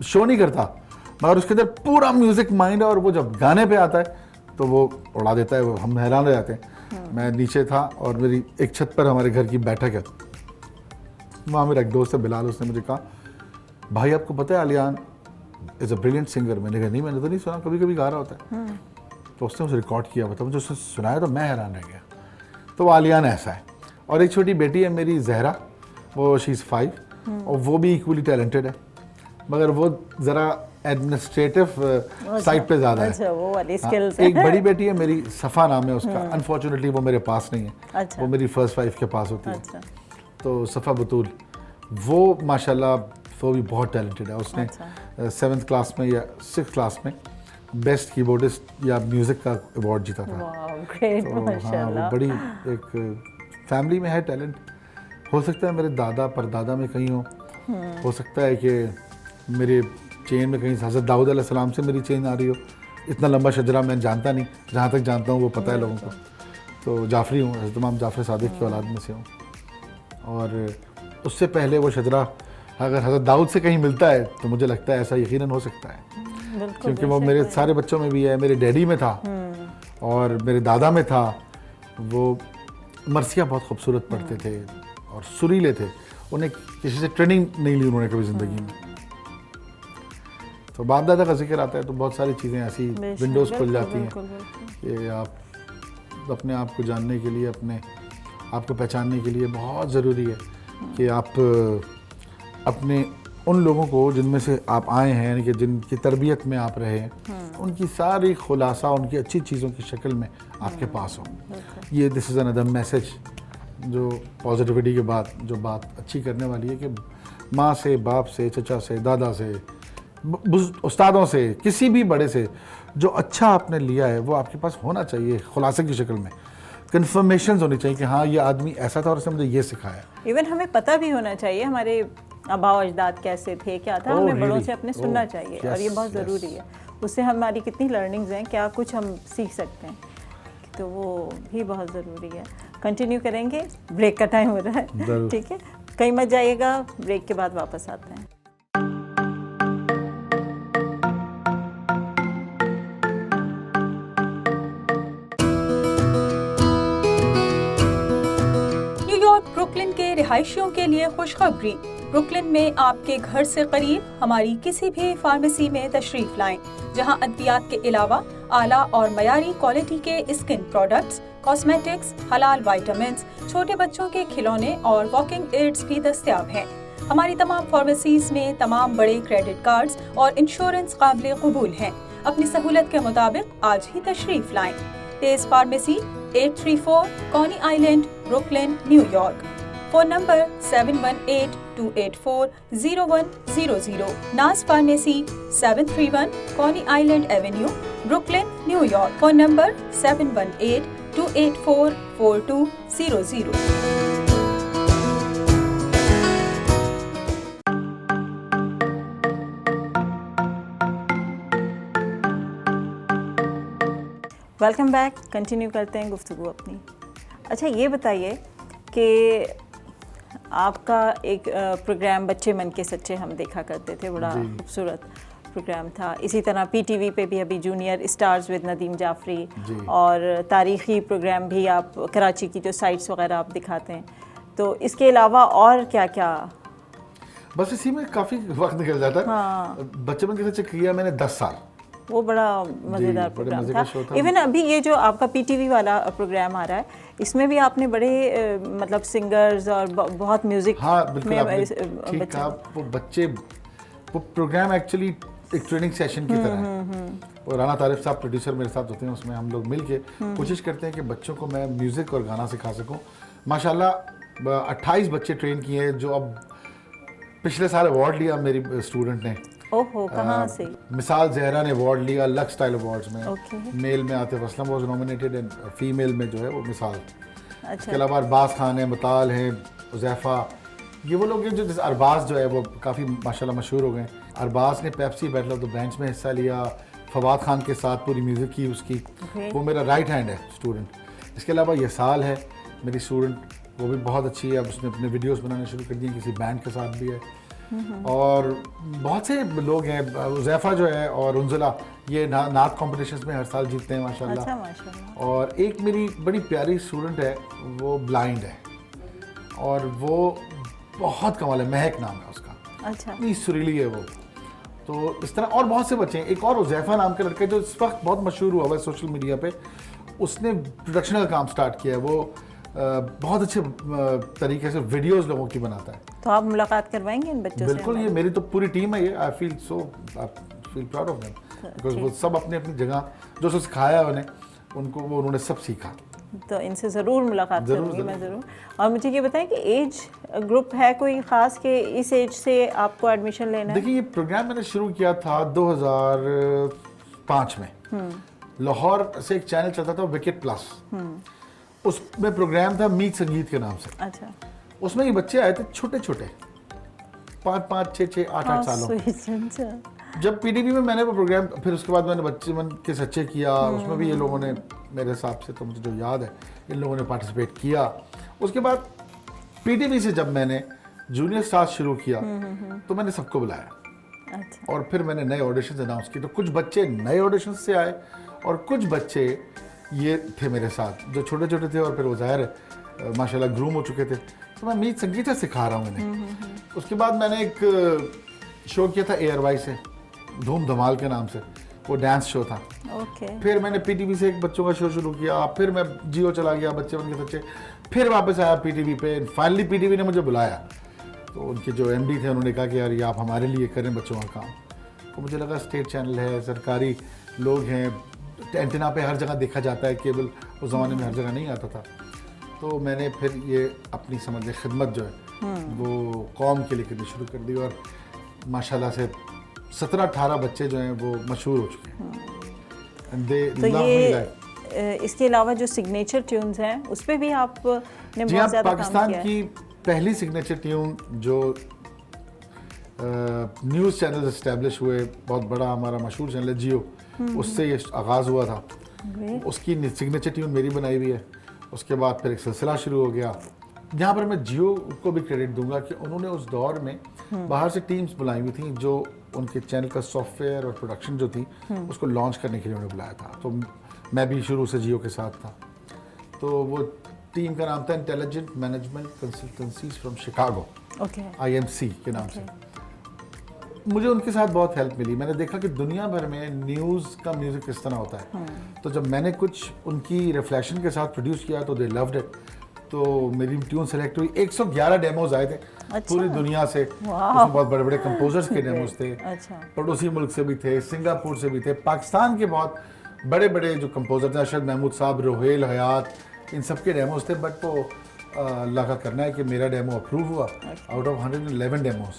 शो नहीं करता मगर उसके अंदर पूरा म्यूज़िक माइंड है, और वो जब गाने पे आता है तो वो उड़ा देता है, वो हम हैरान हो जाते हैं। मैं नीचे था और मेरी एक छत पर हमारे घर की बैठक है, वहाँ मेरा एक दोस्त है बिलाल, उसने मुझे कहा भाई आपको पता है Aliyan is a brilliant singer. मैंने कहा नहीं, मैंने तो नहीं सुना, कभी कभी गा रहा होता है। तो उसने उसे रिकॉर्ड किया, मतलब मुझे उसने सुनाया तो मैं हैरान रह गया। तो वो आलियान ऐसा है। और एक छोटी बेटी है मेरी जहरा, वो शी इज़ 5 और वो भी इक्वली टैलेंटेड है, मगर वो ज़रा एडमिनिस्ट्रेटिव साइड पे ज़्यादा है। अच्छा, वो वाली हाँ, स्किल्स एक बड़ी बेटी है मेरी, सफ़ा नाम है उसका, अनफॉर्चुनेटली वो मेरे पास नहीं है। अच्छा। वो मेरी फर्स्ट वाइफ के पास होती है। अच्छा। तो सफ़ा बतूल वो माशाल्लाह वो भी बहुत टैलेंटेड है। उसने अच्छा। 7th क्लास में या 6th क्लास में बेस्ट कीबोर्डिस्ट या म्यूज़िक का अवार्ड जीता था। वाह, ग्रेट, तो हाँ, माशाल्लाह। वो बड़ी एक फैमिली में है टैलेंट। हो सकता है मेरे दादा परदादा में कहीं हो सकता है कि मेरे चेन में कहीं हज़रत दाऊद अलैहिस्सलाम से मेरी चेन आ रही हो। इतना लंबा शजरा मैं जानता नहीं, जहाँ तक जानता हूँ वो पता है लोगों को। तो जाफरी हूँ, हज़रत इमाम जाफ़र सादिक की औलाद में से हूँ। और उससे पहले वो शजरा अगर हज़रत दाऊद से कहीं मिलता है तो मुझे लगता है ऐसा यकीनन हो सकता है, बिल्कुल, क्योंकि वो मेरे सारे बच्चों में भी है। मेरे डैडी में था और मेरे दादा में था। वो मरसिया बहुत खूबसूरत पढ़ते थे और सुरीले थे। उन्हें किसी से ट्रेनिंग नहीं ली उन्होंने कभी ज़िंदगी में। तो बाप दादा का जिक्र आता है तो बहुत सारी चीज़ें ऐसी विंडोज़ खुल जाती हैं कि आप अपने आप को जानने के लिए, अपने आप को पहचानने के लिए बहुत ज़रूरी है कि आप अपने उन लोगों को जिनमें से आप आए हैं, यानी कि जिनकी तरबियत में आप रहे हैं, उनकी सारी खुलासा उनकी अच्छी चीज़ों की शक्ल में आपके पास हो। ये दिस इज़ अनदर मैसेज जो पॉजिटिविटी के बाद जो बात अच्छी करने वाली है कि माँ से, बाप से, चचा से, दादा से, उस्तादों से, किसी भी बड़े से जो अच्छा आपने लिया है वो आपके पास होना चाहिए खुलासे की शक्ल में। कन्फर्मेशंस होनी चाहिए कि हाँ ये आदमी ऐसा था और उसने मुझे ये सिखाया। इवन हमें पता भी होना चाहिए हमारे आबाओ अजदाद कैसे थे, क्या था, हमें बड़ों से अपने सुनना चाहिए और ये बहुत ज़रूरी है। उससे हमारी कितनी लर्निंग्स हैं, क्या कुछ हम सीख सकते हैं, तो वो भी बहुत ज़रूरी है। कंटिन्यू करेंगे, ब्रेक का टाइम हो रहा है, ठीक है, कहीं मत जाइएगा, ब्रेक के बाद वापस आते हैं। ब्रुकलिन के रिहायशियों के लिए खुशखबरी। ब्रुकलिन में आपके घर से करीब हमारी किसी भी फार्मेसी में तशरीफ लाएं, जहां अद्वियात के अलावा आला और मयारी क्वालिटी के स्किन प्रोडक्ट्स, कॉस्मेटिक्स, हलाल विटामिन्स, छोटे बच्चों के खिलौने और वॉकिंग एड्स भी दस्तयाब हैं। हमारी तमाम फार्मेसीज में तमाम बड़े क्रेडिट कार्ड्स और इंश्योरेंस काबिल कबूल हैं। अपनी सहूलत के मुताबिक आज ही तशरीफ लाएं। Tej pharmacy 834 Coney Island, Brooklyn, New York. Phone number 718-284-0100। Naz pharmacy 731 Coney Island avenue, Brooklyn, New York. Phone number 718-284-4200। Welcome back, continue करते हैं गुफ्तगू अपनी। अच्छा ये बताइए कि आपका एक प्रोग्राम बच्चे मन के सच्चे हम देखा करते थे, बड़ा खूबसूरत प्रोग्राम था। इसी तरह PTV पे भी अभी junior stars with Nadeem Jafri, और तारीख़ी प्रोग्राम भी आप कराची की जो साइट्स वगैरह आप दिखाते हैं। तो इसके अलावा और क्या क्या? बस इसी में काफ़ी वक्त निकल जाता है। हाँ। बच्चे मन के सच्चे किया मैंने 10 साल। वो बड़ा मज़ेदार प्रोग्राम था। इवन अभी ये जो आपका PTV वाला प्रोग्राम आ रहा है, इसमें भी आपने बड़े मतलब सिंगर्स और बहुत म्यूजिक। हाँ बिल्कुल, ठीक कहा। वो बच्चे, वो प्रोग्राम एक्चुअली एक ट्रेनिंग सेशन की तरह है। और राना तारिफ साहब प्रोड्यूसर मेरे साथ होते हैं, उसमें हम लोग मिल के कोशिश करते हैं कि बच्चों को मैं म्यूज़िक और गाना सिखा सकूँ। माशाल्लाह 28 बच्चे ट्रेन किए हैं, जो अब पिछले साल अवार्ड लिया मेरी स्टूडेंट ने। ओहो, कहाँ से? मिसाल जहरा ने अवार्ड लिया लक्स स्टाइल अवार्ड्स में। Okay. मेल में Atif Aslam was nominated and female में जो है वो मिसाल। अच्छा। इसके अलावा अरबाज खान है, मताल है, उज़ैफ़ा, ये वो लोग हैं जो, जैसे अरबाज़ जो है वो काफ़ी माशाल्लाह मशहूर हो गए। अरबाज़ ने Pepsi battle of the bands में हिस्सा लिया, फवाद खान के साथ पूरी म्यूज़िक की उसकी। वो मेरा राइट हैंड है स्टूडेंट। इसके अलावा ये साल है मेरी स्टूडेंट, वो भी बहुत अच्छी है। अब उसने अपने वीडियोस बनाने शुरू कर दिए, किसी बैंड के साथ भी है। और बहुत से लोग हैं, उज़ैफ़ा जो है और उंजुला, ये नात कॉम्पिटिशन्स में हर साल जीतते हैं माशाल्लाह। अच्छा माशाल्लाह। और एक मेरी बड़ी प्यारी स्टूडेंट है, वो ब्लाइंड है और वो बहुत कमाल है, महक नाम है उसका। अच्छा। इतनी सुरीली है वो। तो इस तरह और बहुत से बच्चे हैं। एक और उज़ैफ़ा नाम का लड़का है जो इस वक्त बहुत मशहूर हुआ हुआ है सोशल मीडिया पे। उसने प्रोडक्शन का काम स्टार्ट किया है। वो बहुत अच्छे तरीके से वीडियोस लोगों की बनाता है। तो आप मुलाकात करवाएंगे इन बच्चों से? बिल्कुल, ये मेरी तो पूरी टीम है ये। I feel proud of them because वो सब अपनी अपनी जगह जो सिखाया है उन्हें, उनको वो उन्होंने सब सीखा। तो इनसे ज़रूर मुलाकात ज़रूर, करूँगी मैं ज़रूर। और मुझे ये बताएं कि एज ग्रुप है कोई ख़ास कि इस एज से आपको एडमिशन लेना है? देखिए, ये प्रोग्राम मैंने शुरू किया था 2005 में। लाहौर से एक चैनल चलता था विकेट प्लस, उसमें प्रोग्राम था मीत संगीत के नाम से। अच्छा। उसमें ये बच्चे आए थे छोटे छोटे, 5-5, 6-6, 8-8 सालों। अच्छा। जब पीटीवी में मैंने वो प्रोग्राम, फिर उसके बाद मैंने बच्चे मन के सच्चे किया, उसमें भी ये लोगों ने, मेरे हिसाब से तो मुझे जो याद है, इन लोगों ने पार्टिसिपेट किया। उसके बाद पीटीवी से जब मैंने जूनियर स्टार शुरू किया तो मैंने सबको बुलाया। अच्छा। और फिर मैंने नए ऑडिशंस अनाउंस किए। तो कुछ बच्चे नए ऑडिशंस से आए और कुछ बच्चे ये थे मेरे साथ जो छोटे छोटे थे, और फिर वो ज़ाहिर है माशाल्लाह ग्रूम हो चुके थे। तो मैं मीत संगीत सिखा रहा हूँ इन्हें। उसके बाद मैंने एक शो किया था ARY से, धूम धमाल के नाम से, वो डांस शो था। ओके। फिर मैंने पीटीवी से एक बच्चों का शो शुरू किया, फिर मैं जियो चला गया, बच्चे बन के सच्चे, फिर वापस आया पीटीवी पे। फाइनली पीटीवी ने मुझे बुलाया, तो उनके जो MD थे उन्होंने कहा कि यार ये आप हमारे लिए करें बच्चों का काम। तो मुझे लगा स्टेट चैनल है, सरकारी लोग हैं, एंटेना पे हर जगह देखा जाता है, केबल उस ज़माने में हर जगह नहीं आता था। तो मैंने फिर ये अपनी समझ खिदमत जो है वो कौम के लिए करनी शुरू कर दी, और माशाल्लाह से 17-18 बच्चे जो हैं वो मशहूर हो चुके हैं। And they तो love me like. ये इसके अलावा जो सिग्नेचर ट्यून्स हैं उस पर भी आपने जी बहुत हाँ, ज़्यादा काम पाकिस्तान किया है। की पहली सिग्नेचर ट्यून जो न्यूज़ चैनल इस्टेब्लिश हुए, बहुत बड़ा हमारा मशहूर चैनल है जियो, उससे ये आगाज़ हुआ था। उसकी सिग्नेचर ट्यून मेरी बनाई हुई है। उसके बाद फिर एक सिलसिला शुरू हो गया। यहाँ पर मैं जियो को भी क्रेडिट दूंगा कि उन्होंने उस दौर में बाहर से टीम्स बुलाई हुई थी जो उनके चैनल का सॉफ्टवेयर और प्रोडक्शन जो थी उसको लॉन्च करने के लिए उन्हें बुलाया था। तो मैं भी शुरू से जियो के साथ था। तो वो टीम का नाम था intelligent management consultancies from Chicago, okay. IMC के नाम से। मुझे उनके साथ बहुत हेल्प मिली। मैंने देखा कि दुनिया भर में न्यूज़ का म्यूज़िक किस तरह होता है। तो जब मैंने कुछ उनकी रिफ्लेक्शन के साथ प्रोड्यूस किया तो दे लव्ड इट। तो मेरी ट्यून सेलेक्ट हुई। 111 डेमोज आए थे पूरी दुनिया से। उसमें बहुत बड़े बड़े कंपोजर्स के डेमोज थे। अच्छा। पड़ोसी मुल्क से भी थे, सिंगापुर से भी थे, पाकिस्तान के बहुत बड़े बड़े जो कंपोजर थे, अरशद महमूद साहब, रोहेल हयात, इन सब के डेमोज थे। बट वो अल्लाह का करना है कि मेरा डेमो अप्रूव हुआ आउट ऑफ 111 डेमोज।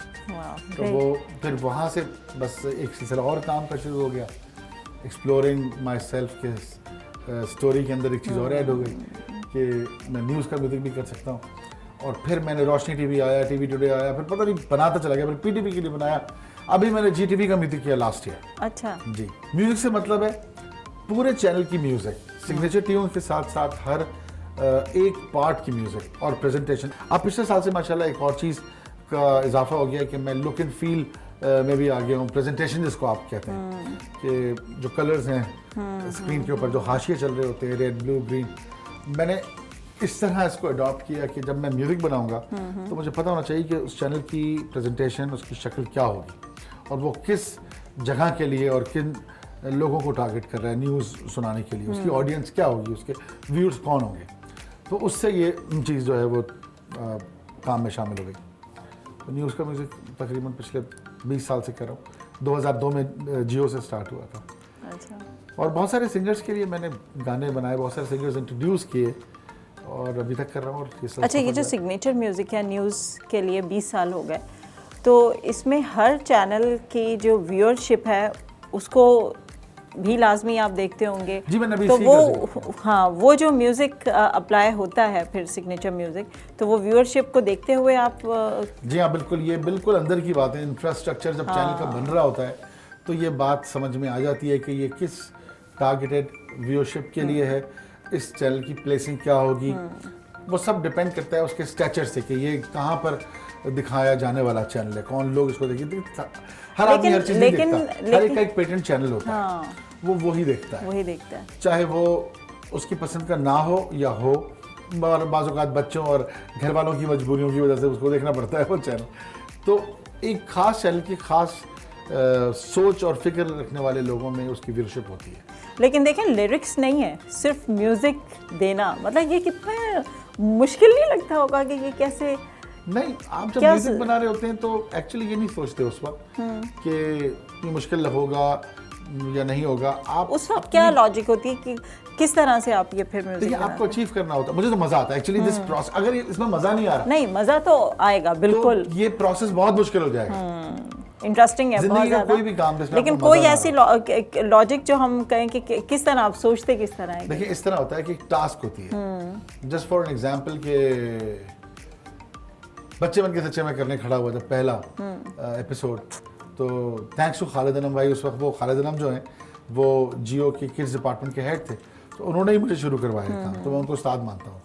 तो वो फिर वहाँ से बस एक सिलसिला और काम का शुरू हो गया। एक्सप्लोरिंग माई सेल्फ के स्टोरी के अंदर एक चीज़ और ऐड हो गई कि मैं न्यूज़ का म्यूज़िक भी कर सकता हूँ। और फिर मैंने रोशनी टीवी आया, टीवी टुडे आया, फिर पता नहीं बनाता चला गया, फिर पीटीवी के लिए बनाया। अभी मैंने GTV का म्यूज़िक किया लास्ट ईयर। अच्छा जी। म्यूज़िक से मतलब है पूरे चैनल की म्यूज़िक, सिग्नेचर ट्यून के साथ साथ हर एक पार्ट की म्यूज़िक और प्रेजेंटेशन। अब पिछले साल से माशाल्लाह एक और चीज़ का इजाफा हो गया कि मैं लुक एंड फील में भी आ गया हूँ। प्रेजेंटेशन जिसको आप कहते हैं कि जो कलर्स हैं स्क्रीन के ऊपर, जो हाशिए चल रहे होते हैं, रेड, ब्लू, ग्रीन, मैंने इस तरह इसको अडॉप्ट किया कि जब मैं म्यूज़िक बनाऊंगा तो मुझे पता होना चाहिए कि उस चैनल की प्रेजेंटेशन, उसकी शक्ल क्या होगी और वो किस जगह के लिए और किन लोगों को टारगेट कर रहा है न्यूज़ सुनाने के लिए, उसकी ऑडियंस क्या होगी, उसके व्यूअर्स कौन होंगे। तो उससे ये चीज़ जो है वो काम में शामिल हो गई। तो न्यूज़ का म्यूज़िक तकरीबन पिछले 20 साल से कर रहा हूँ। 2002 में जियो से स्टार्ट हुआ था। अच्छा। और बहुत सारे सिंगर्स के लिए मैंने गाने बनाए, बहुत सारे सिंगर्स इंट्रोड्यूस किए और अभी तक कर रहा हूँ। और ये सब अच्छा, ये जो सिग्नेचर म्यूज़िक या न्यूज़ के लिए 20 साल हो गए, तो इसमें हर चैनल की जो व्यूअरशिप है उसको भी लाजमी आप देखते होंगे। जी, मैंने अभी तो इसी का वो हाँ, वो जो म्यूज़िक अप्लाई होता है फिर सिग्नेचर म्यूज़िक, तो वो व्यूअरशिप को देखते हुए आप जी हाँ, बिल्कुल, ये बिल्कुल अंदर की बात है। इंफ्रास्ट्रक्चर जब चैनल का बन रहा होता है तो ये बात समझ में आ जाती है कि ये किस टारगेटेड व्यूअरशिप के लिए है, इस चैनल की प्लेसिंग क्या होगी। वो सब डिपेंड करता है उसके स्टैचर से कि ये कहाँ पर दिखाया जाने वाला चैनल है, कौन लोग इसको देखेंगे। हर आदमी हर चीज़ नहीं देखता, हर एक का एक पेटेंट चैनल होता है, वो वही देखता है, वही देखता है। चाहे वो उसकी पसंद का ना हो या हो। बाज़ औक़ात बच्चों और घर वालों की मजबूरियों की वजह से उसको देखना पड़ता है वो चैनल। तो एक ख़ास चैनल की ख़ास सोच और फिक्र रखने वाले लोगों में उसकी व्यूअरशिप होती है। लेकिन देखें, लिरिक्स नहीं है, सिर्फ म्यूज़िक देना, मतलब ये कितना मुश्किल नहीं लगता होगा कि ये कैसे। नहीं, आप जब म्यूजिक बना रहे होते हैं तो एक्चुअली ये नहीं सोचते उस वक्त कि ये मुश्किल होगा या नहीं होगा। आप उस वक्त क्या लॉजिक होती है कि किस तरह से आप ये फिर म्यूजिक देखिए, आपको अचीव करना होता है। मुझे तो मजा आता है एक्चुअली दिस प्रोसेस। अगर इसमें मजा नहीं आ रहा, नहीं, मजा तो आएगा बिल्कुल, तो ये प्रोसेस बहुत मुश्किल हो जाएगा। इंटरेस्टिंग है बहुत ज़्यादा। कोई भी काम जिसमें लेकिन कोई ऐसी लॉजिक जो हम कहें कि किस तरह आप सोचते किस तरह है। देखिए, इस तरह होता है कि एक टास्क होती है। जस्ट फॉर एन एग्जांपल के बच्चे बन के सच्चे में करने खड़ा हुआ था पहला एपिसोड, तो थैंक्स टू खालिद अनम भाई। उस वक्त वो खालिद अनम जो हैं वो जियो के किड्स डिपार्टमेंट के हेड थे, तो उन्होंने ही मुझे शुरू करवाया था, तो मैं उनको उस्ताद मानता हूँ।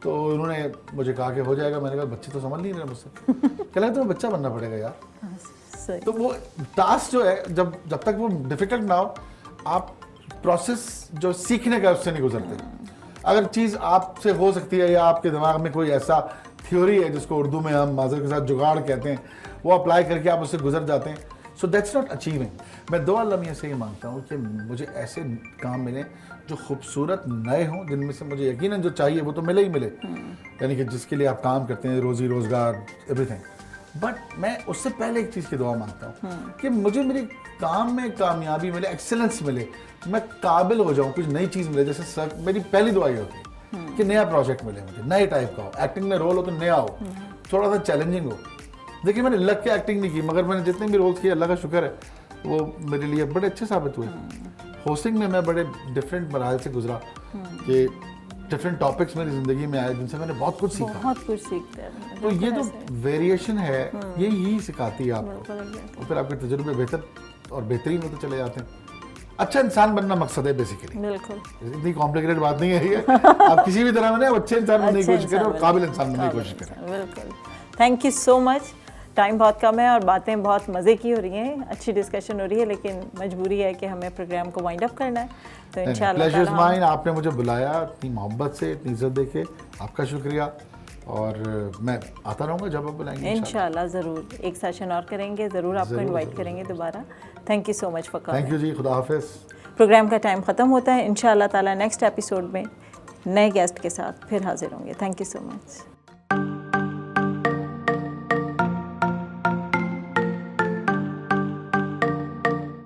तो उन्होंने मुझे कहा कि हो जाएगा। मैंने कहा बच्चे तो समझ नहीं रहे मुझसे। कह लगा तुम्हें बच्चा बनना पड़ेगा यार। तो वो टास्क जो है, जब तक वो डिफिकल्ट ना हो, आप प्रोसेस जो सीखने का उससे नहीं गुजरते। अगर चीज़ आपसे हो सकती है या आपके दिमाग में कोई ऐसा थ्योरी है जिसको उर्दू में हम माजर के साथ जुगाड़ कहते हैं, वो अप्लाई करके आप उससे गुजर जाते हैं, सो दैट्स नॉट अचीविंग। मैं दुआ अल्लाह मियां से ये मांगता हूँ कि मुझे ऐसे काम मिले जो खूबसूरत नए हों, जिनमें से मुझे यकीनन जो चाहिए वो तो मिले ही मिले, यानी कि जिसके लिए आप काम करते हैं, रोज़ी रोज़गार एवरीथिंग। बट मैं उससे पहले एक चीज़ की दुआ मांगता हूँ कि मुझे मेरे काम में कामयाबी मिले, एक्सेलेंस मिले, मैं काबिल हो जाऊँ, कुछ नई चीज़ मिले। जैसे मेरी पहली दुआ ये होती है कि नया प्रोजेक्ट मिले मुझे, नए टाइप का हो, एक्टिंग में रोल हो तो नया हो, थोड़ा सा चैलेंजिंग हो। देखिए, मैंने लग के एक्टिंग नहीं की, मगर मैंने जितने भी रोल्स किए अल्लाह का शुक्र है वो मेरे लिए बड़े अच्छे साबित हुए। होस्टिंग में मैं बड़े डिफरेंट मराहल से गुजरा कि डिफरेंट टॉपिक्स मेरी ज़िंदगी में आए जिनसे मैंने बहुत कुछ सीखा। बहुत कुछ सीखते हैं। तो ये जो वेरिएशन है यही सिखाती है आपको, और फिर आपके तजुर्बे बेहतर और बेहतरीन होते चले जाते हैं। अच्छा इंसान बनना मकसद है बेसिकली, बिल्कुल इतनी कॉम्प्लिकेटेड बात नहीं है ये। आप किसी भी तरह में अच्छे इंसान बनने की कोशिश करें और काबिल इंसान बनने की कोशिश करें। बिल्कुल। Thank you so much. Time बहुत कम है और बातें बहुत मज़े की हो रही हैं, अच्छी डिस्कशन हो रही है, लेकिन मजबूरी है कि हमें प्रोग्राम को वाइंड अप करना है। तो इंशाल्लाह प्लेजर इज़ माइन। आपने मुझे बुलाया इतनी मोहब्बत से, इतनी इज्जत देके, आपका शुक्रिया। और मैं आता रहूँगा जब आप बुलाएंगे इंशाल्लाह। ज़रूर एक सेशन और करेंगे, ज़रूर आपको इनवाइट करेंगे दोबारा। Thank you so much for coming. Thank you जी, खुदा हाफिज़। प्रोग्राम का टाइम ख़त्म होता है। इंशाल्लाह ताला नेक्स्ट एपिसोड में नए गेस्ट के साथ फिर हाजिर होंगे। Thank you so much.